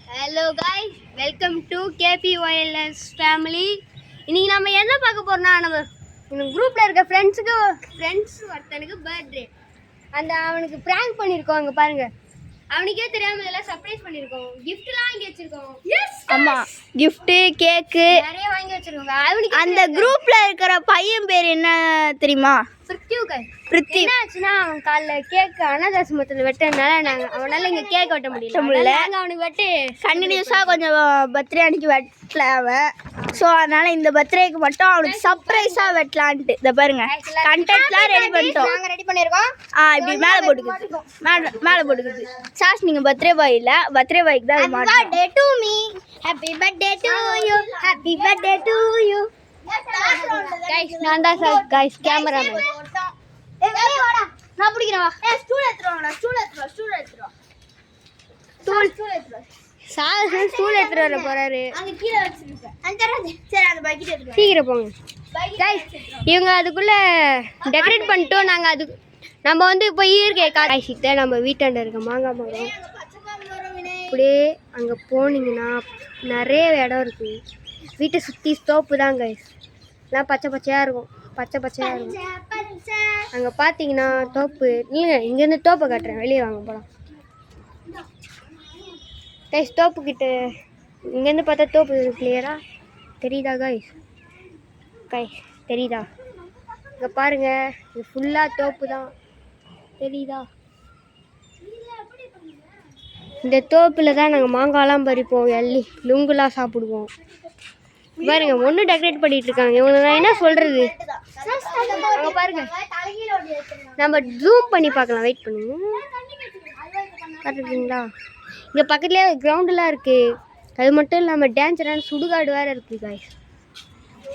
Hello guys, welcome to KPYLS family. இன்னைக்கு நம்ம என்ன பார்க்க போறோம்னா நம்ம குரூப்ல இருக்க ஃப்ரெண்ட்ஸ் ஒருத்தனுக்கு பர்த்டே. அவனுக்கு பிராங்க் பண்ணிருக்கோம். அங்க பாருங்க. அவனுக்கே தெரியாம எல்லாம் சர்ப்ரைஸ் பண்ணிருக்கோம். கிஃப்ட்லாம் வாங்கி வச்சிருக்கோம். ஆமா, gift கேக் நிறைய வாங்கி வச்சிருக்கோம். அவனுக்கு அந்த குரூப்ல இருக்கிற பையன் பேர் என்ன தெரியுமா? பிருத்தி. என்னாச்சுன்னா அவன் காலைல கேக் அனாதாசிரமத்தில் வெட்டனால அவனால இங்க கேக் வெட்ட முடியல. அவனுக்கு வெட்டு கண்டினியூஸா கொஞ்சம் பர்த்டே அன்னைக்கு வெட்டல அவன். ஸோ அதனால இந்த பர்த்டேக்கு மட்டும் அவனுக்கு சர்ப்ரைஸா வெட்டலான்ட்டு இதை பாருங்க கண்டென்ட்லாம் ரெடி பண்ணிட்டோம். நாங்க ரெடி பண்ணிருக்கோம். இப்படி மேலே போட்டுக்குது மேலே போட்டுக்குது. சாஸ் நீங்க பர்த்டே பாய் இல்ல, பர்த்டே பாய்க்கு தான் இது மாட்டோம். Birthday to me, happy birthday to you, happy birthday to you. Guys நான் தான் சார் गाइस கேமராமேன். நான் பிடிக்கிறேன். வா ஸ்டூல் எடுத்துறோம். ஸ்டூல் எடுத்துட்டு வர போறாரு. அங்க கீழ வச்சிருக்கேன். சரி அந்த பக்கெட் எடுத்துறோம். சீக்கிரம் போங்க. गाइस இவங்க அதுக்குள்ள டெக்கரேட் பண்ணிட்டோம். நாங்க அது நம்ம வந்து இப்போ இயற்கை காய்ச்சிட்டு நம்ம வீட்டாண்ட இருக்க மாங்காய் மரம் அப்படியே அங்கே போனீங்கன்னா நிறைய இடம் இருக்குது. வீட்டை சுற்றி தோப்பு தான் கைஸ். எல்லாம் பச்சையாக இருக்கும். அங்கே பார்த்தீங்கன்னா தோப்பு இல்லைங்க. இங்கேருந்து தோப்பை காட்டுறேன். வெளியே வாங்க போகலாம் கைஸ். தோப்புக்கிட்ட இங்கேருந்து பார்த்தா தோப்பு கிளியரா தெரியுதா கைஸ்? தெரியுதா? இங்கே பாருங்க, இது ஃபுல்லாக தோப்பு தான். தெரியுதா? இந்த தோப்பில் தான் நாங்கள் மாங்காய்லாம் பறிப்போம், எள்ளி லுங்குலாம் சாப்பிடுவோம். பாருங்க ஒன்று டெக்கரேட் பண்ணிட்டு இருக்காங்க. இவங்க நான் என்ன சொல்றது? அங்கே பாருங்க, நம்ம ஜூம் பண்ணி பார்க்கலாம். வெயிட் பண்ணுங்க. பார்த்துருக்கீங்களா? இங்கே பக்கத்துலேயே கிரவுண்டெலாம் இருக்குது. அது மட்டும் இல்லாமல் டேஞ்சரான சுடுகாடு வேறு இருக்குது காய்ஸ்.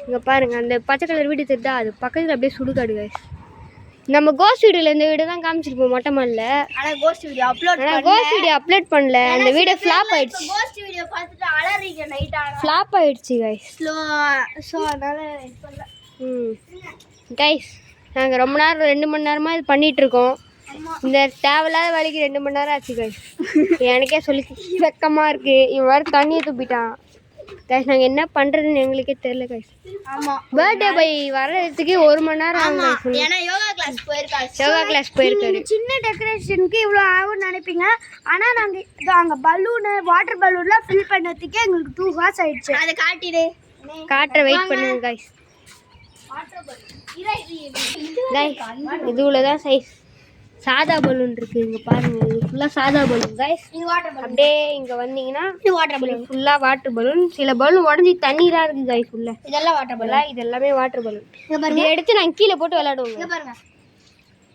இங்கே பாருங்கள், அந்த பச்சை கலர் வீடு தெரியுதா? அது பக்கத்தில் அப்படியே சுடுகாடு காய்ஸ். நம்ம கோஸ்ட் வீடியோவில் இந்த வீடியோ தான் காமிச்சிருப்போம் மொட்டை மாடல. ஆனா கோஸ்ட் வீடியோ அப்லோட் பண்ணல. அந்த வீடியோ ஃப்ளாப் ஆயிடுச்சு. கோஸ்ட் வீடியோ பார்த்துட்டு அலறீங்க நைட் ஆனா ஃப்ளாப் ஆயிடுச்சு गाइस. சோ அதனால பண்ணல. गाइस நாங்கள் ரொம்ப நேரம் 2 மணி நேரமாக இது பண்ணிட்டு இருக்கோம். இந்த தேவையில்லாத வேலைக்கு 2 மணி நேரம் ஆச்சு गाइस. எனக்கே சொல்லி வெக்கமாக இருக்குது. இவன் வேறு தண்ணியை துப்பிட்டான் गाइस. நாங்கள் என்ன பண்ணுறதுன்னு எங்களுக்கே தெரியல गाइस. ஆமா, பர்த்டே பாய் வர்றதுக்கு 1 மணி நேரம் ஆகும். ஏன்னா யோகா கிளாஸ் போயிருக்காரு. சின்ன டெக்கரேஷனுக்கு இவ்வளோ ஆகும்னு நினைப்பீங்க. ஆனால் நாங்கள் இதோ அங்கே பலூனு வாட்டர் பலூன்லாம் ஃபில் பண்ணதுக்கே எங்களுக்கு 2 hours ஆயிடுச்சு. அதை காட்டுற வெயிட் பண்ணுங்க गाइस. இதுல தான் சைஸ் சாதா பலூன் இருக்குது. இங்கே பாருங்கள், இது ஃபுல்லாக சாதா பலூன் गाइस. அப்படியே இங்கே வந்தீங்கன்னா வாட்டர் பலூன் ஃபுல்லாக வாட்டர் பலூன். சில பலூன் உடஞ்சி தண்ணீராக இருக்குது गाइस. உள்ள இதெல்லாம் வாட்டர் பலூன். இது எல்லாமே வாட்டர் பலூன். இதை எடுத்து நாங்கள் கீழே போட்டு விளையாடுவோம். இங்கே பாருங்க,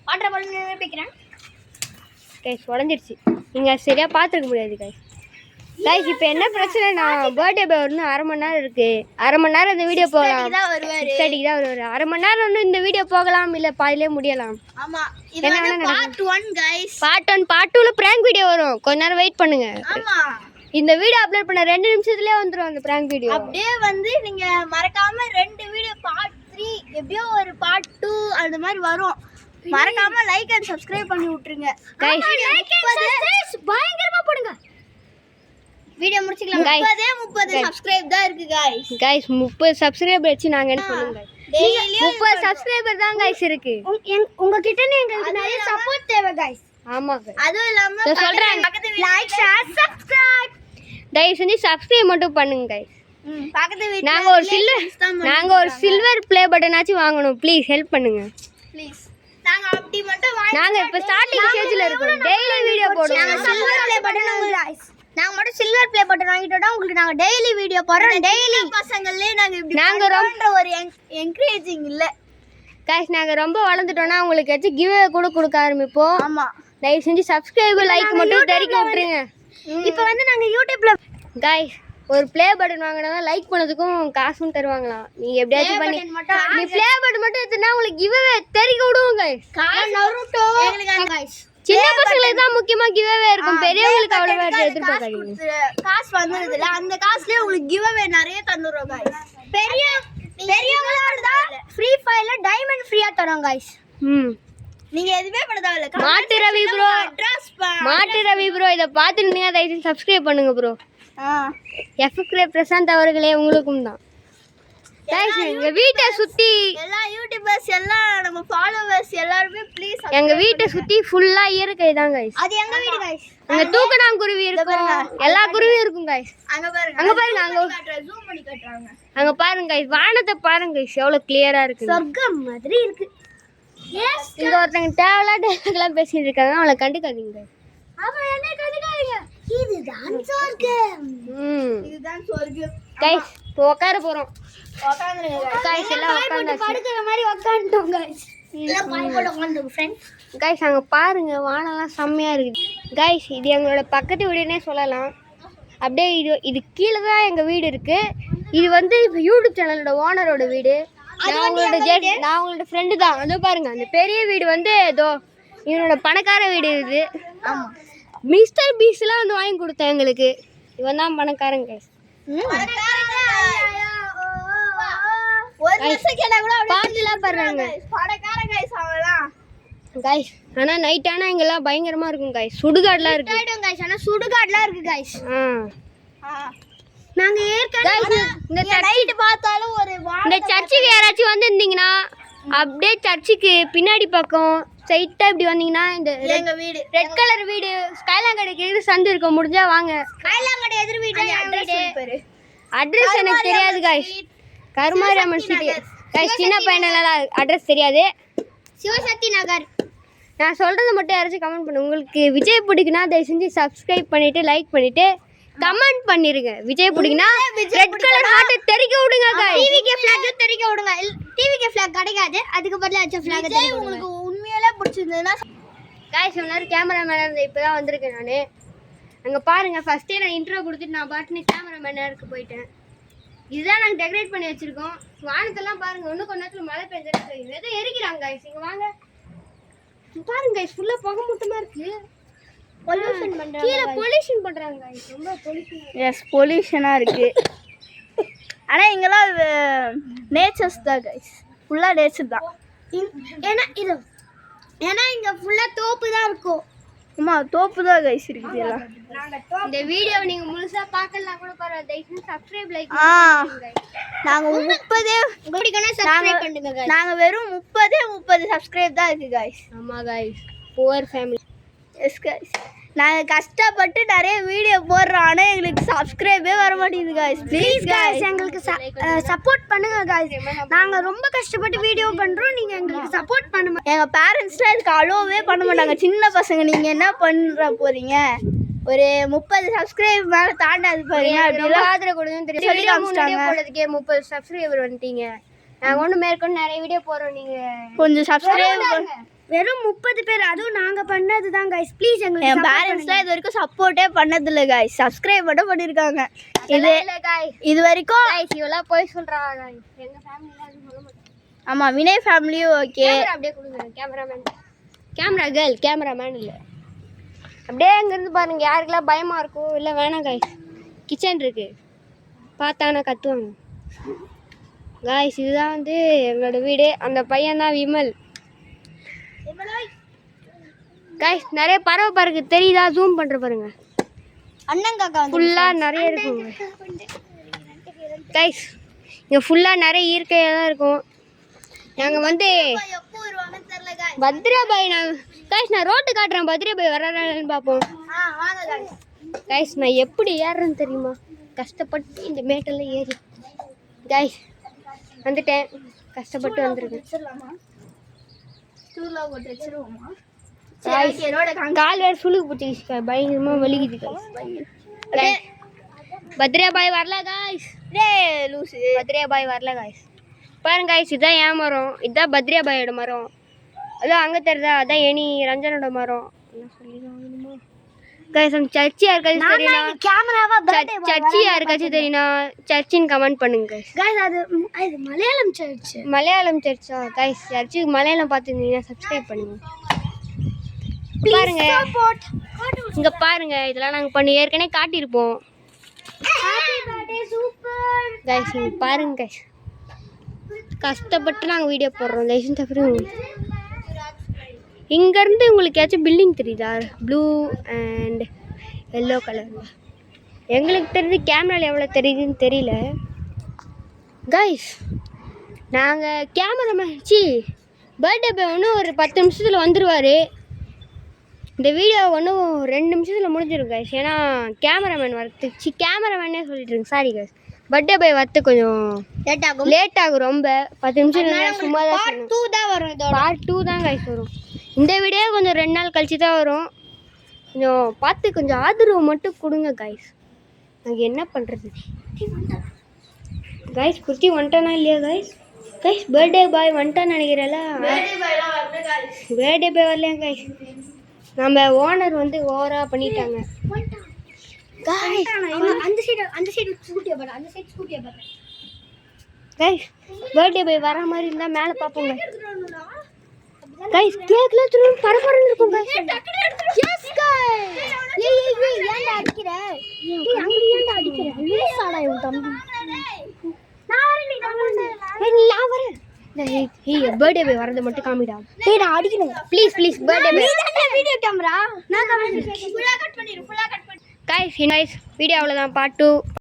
வாட்டர் பலூன் நினைப்பிக்கிறேன் गाइस. உடஞ்சிருச்சு. நீங்கள் சரியாக பார்த்துருக்க முடியாது गाइस. இப்போ என்ன பிரச்சனை? நான் பர்த்டே பாய் ஒன்று 1/2 மணி நேரம் இருக்குது. 1/2 மணி நேரம் இந்த வீடியோ போகலாம். 6:30 தான் வருவார். 1/2 மணி நேரம் ஒன்று இந்த வீடியோ போகலாம், இல்லை பாதிலே முடியலாம். ஆமாம், இது வந்து பார்ட் 1 गाइस. பார்ட் 1 பார்ட் 2ல பிராங்க் வீடியோ வரும். கொஞ்ச நேரம் வெயிட் பண்ணுங்க. ஆமாம், இந்த வீடியோ அப்லோட் பண்ண 2 நிமிஷத்துலேயே வந்துடும் அந்த பிராங்க் வீடியோ. அப்படியே வந்து நீங்கள் மறக்காம 2 வீடியோ பார்ட் 3 எப்படியோ ஒரு பார்ட் 2 அந்த மாதிரி வரும். மறக்காம லைக் அண்ட் சப்ஸ்கிரைப் பண்ணி விட்டுருங்க गाइस. பயங்கரமா போடுங்க. வீடியோ முடிச்சுக்கலாம். 30 சப்ஸ்கிரைப் தான் இருக்கு गाइस. 30 சப்ஸ்கிரைபர் வச்சு நாங்க என்ன சொல்லுங்க. டெய்லி 30 சப்ஸ்கிரைபர் தான் गाइस இருக்கு. உங்ககிட்ட எங்களுக்கு நிறைய சப்போர்ட் தேவை गाइस. ஆமா गाइस. அதுவும் இல்லாம சொல்றேன், லைக் ஷேர் சப்ஸ்கிரைப் தயவு செஞ்சு சப்ஸ்கிரைப் மட்டும் பண்ணுங்க गाइस. பக்கத்து வீட்ல நாங்க ஒரு சில்வர் ப்ளே பட்டனாச்சும் வாங்கணும். ப்ளீஸ் ஹெல்ப் பண்ணுங்க ப்ளீஸ். நாங்க அப்படி மட்டும் நாங்க இப்ப ஸ்டார்டிங் ஸ்டேஜ்ல இருக்கோம். டெய்லி வீடியோ போடுவோம். Silver play button guys. நாங்க மட்டும் சில்வர் ப்ளே பட்டன் வாங்கிட்டோம்னா உங்களுக்கு நாங்க டெய்லி வீடியோ போறோம். டெய்லி பசங்களே நாங்க ரொம்ப ஒரு என்கரேஜிங் இல்ல गाइस. நாங்க ரொம்ப வளர்ந்துட்டோம்னா உங்களுக்கு ஏதாச்சும் கிவ் அவே கூட கொடுக்க ஆரம்பிப்போம். ஆமா, தயவு செஞ்சு சப்ஸ்கிரைப் லைக் மட்டும் தெரிவிக்க விட்டுருங்க. இப்போ வந்து நாங்க யூடியூப்ல गाइस ஒரு ப்ளே பட்டன் வாங்கினா லைக் பண்ணதுக்கும் காசும் தருவாங்களாம். நீங்க எப்படியாச்சும் பண்ணி நீ ப்ளே பட்டன் மட்டும் எடுத்துனா உங்களுக்கு கிவ் அவே தெரிவிக்க விடுவோம் गाइस. நருட்டோ எங்களுக்கு गाइस. சின்ன பசங்களுக்கு தான் முக்கியமா கிவ் அவே இருக்கும். பெரியவங்களுக்கு அவ்வளவா எதிர்பார்க்காதீங்க. காசு வந்தது இல்ல, அந்த காசுலயே உங்களுக்கு கிவ் அவே நிறைய தந்துறோம் गाइस. பெரியவங்களோட தான் ஃப்ரீ ஃபயர்ல டைமண்ட் ஃப்ரீயா தரோம் गाइस. நீங்க எதுவுமே பண்ண தேவையில்ல. மாட்டு ரவி ப்ரோ மாட்டு ரவி ப்ரோ இதை பார்த்துருந்தீங்க தயவுசெய்து சப்ஸ்கிரைப் பண்ணுங்க ப்ரோ. எஃப்கே பிரசாந்த் அவர்களே உங்களுக்கும் தான். எங்க வீட்டை சுத்தி எல்லா யூடியூபர்ஸ் எல்லாம் நம்ம ஃபாலோவர்ஸ் எல்லாரும் ப்ளீஸ் எங்க வீட்டை சுத்தி ஃபுல்லா இயற்கை தான் கைஸ். அது எங்க வீடு गाइस. அங்க தூக்கணாங்குருவி இருக்கும், எல்லா குருவியும் இருக்கும் கைஸ். அங்க பாருங்க அங்க ஜூம் பண்ணி காட்டுறாங்க. அங்க பாருங்க கைஸ், வானத்தை பாருங்க கைஸ் எவ்வளவு கிளியரா இருக்கு. சொர்க்கம் மாதிரி இருக்கு. எஸ் இங்க ஒருத்தங்க டேவலா பேசிட்டு இருக்காங்க, அவளை கண்டுக்காதீங்க. அப்ப என்ன கண்டுக்காதீங்க, இதுதான் சொர்க்கம். இதுதான் சொர்க்கம் கைஸ். இப்போ உட்கார போறோம். உட்கார்ந்துருங்க கைஸ், எல்லாம் உட்கார்ந்தாச்சு. படுக்கிற மாதிரி உட்கார்ந்துட்டோம் गाइस. எல்லாம் பாய் போட்டு உட்கார்ந்துங்க फ्रेंड्स. கைஸ் அங்க பாருங்க வானம்லாம் செம்மையா இருக்குது கைஸ். இது எங்களோட பக்கத்து வீடுன்னே சொல்லலாம். அப்படியே இது கீழே தான் எங்க வீடு இருக்கு. இது வந்து யூடியூப் சேனலோட ஓனரோட வீடு. நான் உங்களோட ஃப்ரெண்டு தான். அதோ பாருங்க அந்த பெரிய வீடு வந்து ஏதோ இவனோட பணக்கார வீடு இது. ஆமா, மிஸ்டர் பீஸ்லாம் வந்து வாங்கி கொடுத்தேன் எங்களுக்கு. இவன் தான் பணக்காரன் கைஸ். ஒரு நிமிஷம் கேட்டா கூட பாட்டுலாம் பாடுறாங்க பணக்காரன் गाइस அவலாம் கைஸ். ஆனா நைட் ஆனா இங்கெல்லாம் பயங்கரமா இருக்கும் கைஸ். சுடுகாடுலாம் இருக்கு गाइस. ஆனா சுடுகாடுலாம் இருக்கு गाइस. நாங்க ஏற்கனவே இந்த நைட் பார்த்தாலும் ஒரு இந்த சர்ச்சுக்கு யாராச்சும் வந்திருந்தீங்கன்னா அப்படியே சர்ச்சுக்கு பின்னாடி பக்கம் ஸ்ட்ரைட்டா இப்படி வந்தீங்கன்னா இந்த எங்க வீடு ரெட் கலர் வீடு ஸ்கைலாங்கடைக்கு எதிர் சந்து இருக்க, முடிஞ்சா வாங்க. கைலாங்கடை எதிர் வீடு அட்ரஸ் அட்ரஸ் எனக்கு தெரியாது गाइस. Karumariamman city guys. சின்ன பையனெல்லாம் அட்ரஸ் தெரியாது. சிவசக்தி நகர். நான் சொல்றத மட்டும் யாராச்சும் கமெண்ட் பண்ணுங்க. உங்களுக்கு விஜய் பிடிக்குன்னா தயவு செஞ்சு சப்ஸ்கிரைப் பண்ணிட்டு லைக் பண்ணிட்டு கமெண்ட் பண்ணிருங்க. விஜய் பிடிக்குன்னா ரெட் கலர் ஹார்ட் தெரிக்க விடுங்க गाइस. டிவிகே ஃபிளாக் தெரிக்க விடுங்க. டிவிகே ஃபிளாக் கிடைக்காது, அதுக்கு பதிலா அச்ச ஃபிளாக் தெரிக்க உங்களுக்கு உண்மையிலே பிடிச்சிருந்ததுன்னா गाइस. எல்லாரும் கேமராமேனா இருந்து இப்பதான் வந்திருக்கேன் நானு. அங்க பாருங்க ஃபர்ஸ்டே நான் இன்ட்ரோ கொடுத்துட்டு நான் பாட்டுன்னு கேமராமேனாருக்கு போயிட்டேன். இதுதான் நாங்கள் டெக்கரேட் பண்ணி வச்சிருக்கோம். வானத்தெல்லாம் பாருங்க, இன்னும் கொஞ்ச நேரத்தில் மழை பெஞ்சா எதோ எரிக்கிறாங்க गाइस. இங்க வாங்க பாருங்க गाइस, ஃபுல்லா புகை மூட்டமா இருக்கு. பொல்யூஷன் பண்றாங்க, கீழ பொல்யூஷன் பண்றாங்க गाइस. ரொம்ப பொல்யூஷன். எஸ், பொல்யூஷனா இருக்கு. ஆனா இங்கலாம் நேச்சர்ஸ் தான் गाइस. ஃபுல்லா நேச்சர் தான். ஏன்னா இங்க ஃபுல்லா தோப்பு தான் இருக்கும். அம்மா தோப்பு தான் गाइस இருக்குது எல்லாம். இந்த வீடியோ நீங்க முழுசா பார்க்கலாம் கூட பரவாயில்லை, தயவு சப்ஸ்கிரைப் லைக் பண்ணுங்க गाइस. நாங்க 30 பிடிக்கனா சப்ஸ்கிரைப் பண்ணுங்க गाइस. நாங்க வெறும் 30 சப்ஸ்கிரைப் தான் இருக்கு गाइस. ஆமா guys, poor family. Yes guys. நாங்க கஷ்டப்பட்டு நிறைய வீடியோ போடுறோம், ஆனா எங்களுக்கு சப்ஸ்கிரைபே வர மாட்டேங்குது गाइस. ப்ளீஸ் गाइस எங்களுக்கு சப்போர்ட் பண்ணுங்க गाइस. நாங்க ரொம்ப கஷ்டப்பட்டு வீடியோ பண்றோம், நீங்க எங்களுக்கு சப்போர்ட் பண்ணுங்க. எங்க பேரண்ட்ஸ்லாம் இதுக்கு அலோவே பண்ண மாட்டாங்க. சின்ன பசங்க நீங்க என்ன பண்ற போறீங்க, ஒரு 30 சப்ஸ்கிரைப் மேல தாண்டாது பாருங்க அப்படிலாம் ஆதரவு கொடுங்கன்னு தெரியும் சொல்லி காமிச்சிட்டாங்க. போடுறதுக்கே 30 சப்ஸ்கிரைபர் வந்துட்டீங்க. நாங்க ஒண்ணு மேற்கொண்டு நிறைய வீடியோ போறோம், நீங்க கொஞ்சம் சப்ஸ்கிரைப். வெறும் 30 பேர், அதுவும் நாங்க பண்ணது தான் गाइस. ப்ளீஸ் எங்களுக்கு என் பேரண்ட்ஸ்லாம் இது வரைக்கும் சப்போர்ட்டே பண்ணது இல்ல गाइस. சப்ஸ்கிரைப் மட்டும் பண்ணிருக்காங்க. இது வரைக்கும் गाइस இவெல்லாம் போய் சொல்றாங்க गाइस. எங்க ஃபேமிலில அது சொல்ல மாட்டாங்க. ஆமா, வினய் ஃபேமிலியும் ஓகே. கேமரா அப்படியே கொடுங்க. கேமராமேன், கேமரா கேர்ள், கேமராமேன் இல்ல. அப்படியே அங்க இருந்து பாருங்க, யாருக்கெல்லாம் பயமா இருக்கோ இல்ல வேணாம் गाइस. கிச்சன் இருக்கு, பார்த்தானா கத்துவாங்க गाइस. இதுதான் வந்து எங்களோட வீடு. அந்த பையன் தான் விமல் गाइस. நிறைய பறவை பாருங்க, தெரியுதா? ஜூம் பண்ற பாருங்க. அண்ணன் காக்கா வந்து ஃபுல்லா நிறைய இருக்குங்க गाइस. இங்க ஃபுல்லா நிறைய இயற்கையா தான் இருக்கும். நாங்க வந்து எப்போ வருவாங்கன்னு தெரியல गाइस. பத்ரியாபாய் गाइस நான் ரோட்டு காட்டுறேன், பத்ரியாபாய் வர்றாரான்னு பாப்போம் வாங்க गाइस. गाइस நான் எப்படி ஏறுறேன்னு தெரியுமா? கஷ்டப்பட்டு இந்த மேட்டெல்லாம் ஏறி गाइस வந்துட்டேன். கஷ்டப்பட்டு வந்திருக்கேன். ஸ்டூல்ல போட்டு வச்சிருவோமா? गाइस கால் வேற சுளுக்கு போட்டுச்சு, பயங்கரமா வலிக்குது गाइस. பத்ரியாபாய் வரல गाइस. டேய் லூசு, பத்ரியாபாய் வரல गाइस. பாருங்க गाइस, இதான் என் மரம், இதான் பத்ரியாபாயோட மரம். அதான் அங்க தெரியுதா, அதான் எனி ரஞ்சனோட மரம். என்ன சொல்லிடுவாங்க गाइस. அந்த சர்ச்சி யாருக்காச்சும் தெரியுமா? கேமராவா பர்த்டே சர்ச்சி யாருக்காச்சும் தெரியுமா? சர்ச்சின் கமெண்ட் பண்ணுங்க गाइस. गाइस அது மலையாளம் சர்ச். மலையாளம் சர்ச்சா गाइस? சர்ச்சுக்கு மலையாளம் பார்த்துருந்தீங்கன்னா சப்ஸ்கிரைப் பண்ணுங்க. பாருங்க இங்க பாருங்க, இதெல்லாம் நாங்க பண்ணி ஏற்கனவே காட்டியிருப்போம் ஹேப்பி பர்த்டே சூப்பர் गाइस. இங்க பாருங்க गाइस, கஷ்டப்பட்டு நாங்க வீடியோ போடுறோம். லைசன்ஸ் அப்புறம் இங்கேருந்து உங்களுக்கு ஏதாச்சும் பில்டிங் தெரியுதா? ப்ளூ அண்ட் எல்லோ கலரில். எங்களுக்கு தெரிஞ்சு கேமராவில் எவ்வளோ தெரியுதுன்னு தெரியல கைஸ். நாங்கள் கேமராமேன் பர்த்டே பாய் ஒன்றும் ஒரு 10 நிமிஷத்தில் வந்துடுவார். இந்த வீடியோ ஒன்றும் 2 நிமிஷத்தில் முடிஞ்சிடும் கைஸ். ஏன்னா கேமராமேன் வரத்துக்கு கேமராமேனே சொல்லிட்டுருங்க. சாரி கைஸ், பர்த்டே பாய் வரத்து கொஞ்சம் லேட் ஆகும் ரொம்ப. 10 நிமிஷம் சும்மா தான். பார்ட் 2 தான் வரும். இதோட பார்ட் 2 தான் கைஸ் வரும். இந்த வீடியோ கொஞ்சம் 2 நாள் கழிச்சு தான் வரும். கொஞ்சம் பார்த்து கொஞ்சம் ஆதரவு மட்டும் கொடுங்க கைஸ். நாங்கள் என்ன பண்ணுறது கைஸ்? குர்த்தி வந்துட்டானா இல்லையா கைஸ்? கைஸ் பர்த்டே பாய் வந்துட்டான்னு நினைக்கிறேன்ல. பர்த்டே பாய் வரலையா கைஸ்? நம்ம ஓனர் வந்து ஓவராக பண்ணிட்டாங்க. கைஸ் பர்த்டே பாய் வர மாதிரி இருந்தால் மேலே பார்ப்போங்க கைஸ். கேக்ல திரும்ப பரபரன்னு இருக்கும் கைஸ். S guys. ஏன்டா அடிக்கிற? ஏய் அங்க ஏன்டா அடிக்கிற? லூசாடா இவன் தம்பி. நான் வரேன். பர்த்டே பாய் வரது மட்டும் காமிடா. ஏய் நான் அடிக்கணும். Please please birthday boy. நீ வீடியோ கேமரா நான் ஃபுல்லா கட் பண்ணிரு. கைஸ் வீடியோ அவ்வளோதான். பார்ட் 2.